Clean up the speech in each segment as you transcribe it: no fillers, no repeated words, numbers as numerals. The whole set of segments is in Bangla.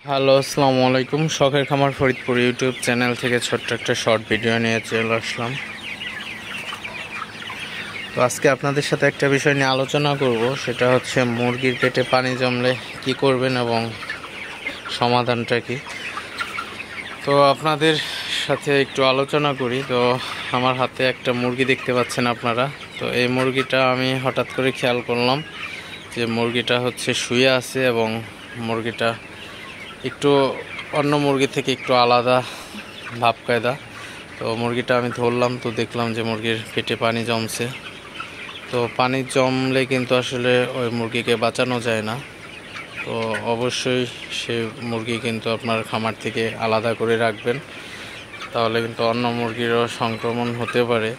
হ্যালো, আসসালামু আলাইকুম। শখের খামার ফরিদপুর ইউটিউব চ্যানেল থেকে ছোট্ট একটা শর্ট ভিডিও নিয়ে চলে আসলাম। তো আজকে আপনাদের সাথে একটা বিষয় নিয়ে আলোচনা করব, সেটা হচ্ছে মুরগির পেটে পানি জমলে কি করবেন এবং সমাধানটা কি। তো আপনাদের সাথে একটু আলোচনা করি। তো আমার হাতে একটা মুরগি দেখতে পাচ্ছেন আপনারা। তো এই মুরগিটা আমি হঠাৎ করে খেয়াল করলাম যে মুরগিটা হচ্ছে শুয়ে আছে এবং মুরগিটা একটু অন্য মুরগি থেকে একটু আলাদা ভাব কায়দা। তো মুরগিটা আমি ধরলাম, তো দেখলাম যে মুরগির পেটে পানি জমছে। তো পানি জমলে কিন্তু আসলে ওই মুরগিকে বাঁচানো যায় না। তো অবশ্যই সে মুরগি কিন্তু আপনার খামার থেকে আলাদা করে রাখবেন, তাহলে কিন্তু অন্য মুরগিরও সংক্রমণ হতে পারে।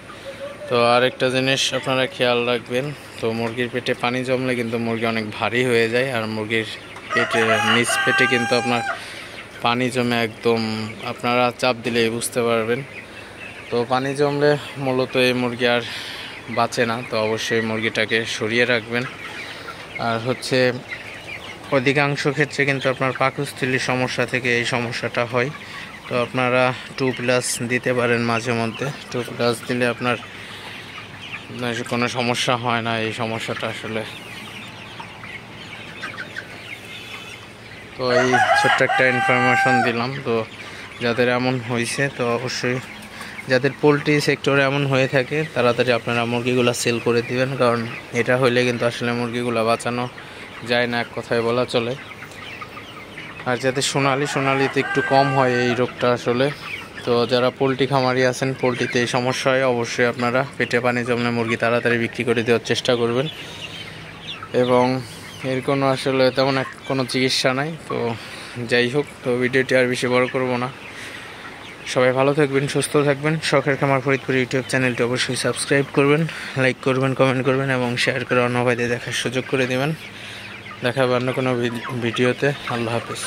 তো আরেকটা জিনিস আপনারা খেয়াল রাখবেন, তো মুরগির পেটে পানি জমলে কিন্তু মুরগি অনেক ভারী হয়ে যায়, আর মুরগির পেটে নিচ পেটে কিন্তু আপনার পানি জমে একদম আপনারা চাপ দিলেই বুঝতে পারবেন। তো পানি জমলে মূলত এই মুরগি আর বাঁচে না। তো অবশ্যই মুরগিটাকে সরিয়ে রাখবেন। আর হচ্ছে অধিকাংশ ক্ষেত্রে কিন্তু আপনার পাকস্থলীর সমস্যা থেকে এই সমস্যাটা হয়। তো আপনারা 2+ দিতে পারেন মাঝে মধ্যে। 2+ দিলে আপনার কোনো সমস্যা হয় না এই সমস্যাটা আসলে। তো এই ছোট্ট একটা ইনফরমেশন দিলাম। তো যাদের এমন হয়েছে, তো অবশ্যই যাদের পোলট্রি সেক্টরে এমন হয়ে থাকে তাড়াতাড়ি আপনারা মুরগিগুলো সেল করে দিবেন, কারণ এটা হইলে কিন্তু আসলে মুরগিগুলো বাঁচানো যায় না, এক কথায় বলা চলে। আর যাদের সোনালিতে একটু কম হয় এই রোগটা আসলে। তো যারা পোলট্রি খামারি আছেন, পোলট্রিতে এই সমস্যা হয়, অবশ্যই আপনারা পেটে পানি জমলে মুরগি তাড়াতাড়ি বিক্রি করে দেওয়ার চেষ্টা করবেন। এবং এর কোনো আসলে তেমন কোনো চিকিৎসা নাই। তো যাই হোক, তো ভিডিওটি আর বেশি বড় করব না। সবাই ভালো থাকবেন, সুস্থ থাকবেন। শখের খামার ফরিদপুর ইউটিউব চ্যানেলটি অবশ্যই সাবস্ক্রাইব করবেন, লাইক করবেন, কমেন্ট করবেন এবং শেয়ার করে অন্য ভাইদের দেখার সুযোগ করে দেবেন। দেখা হবে অন্য কোনো ভিডিওতে। আল্লাহ হাফেজ।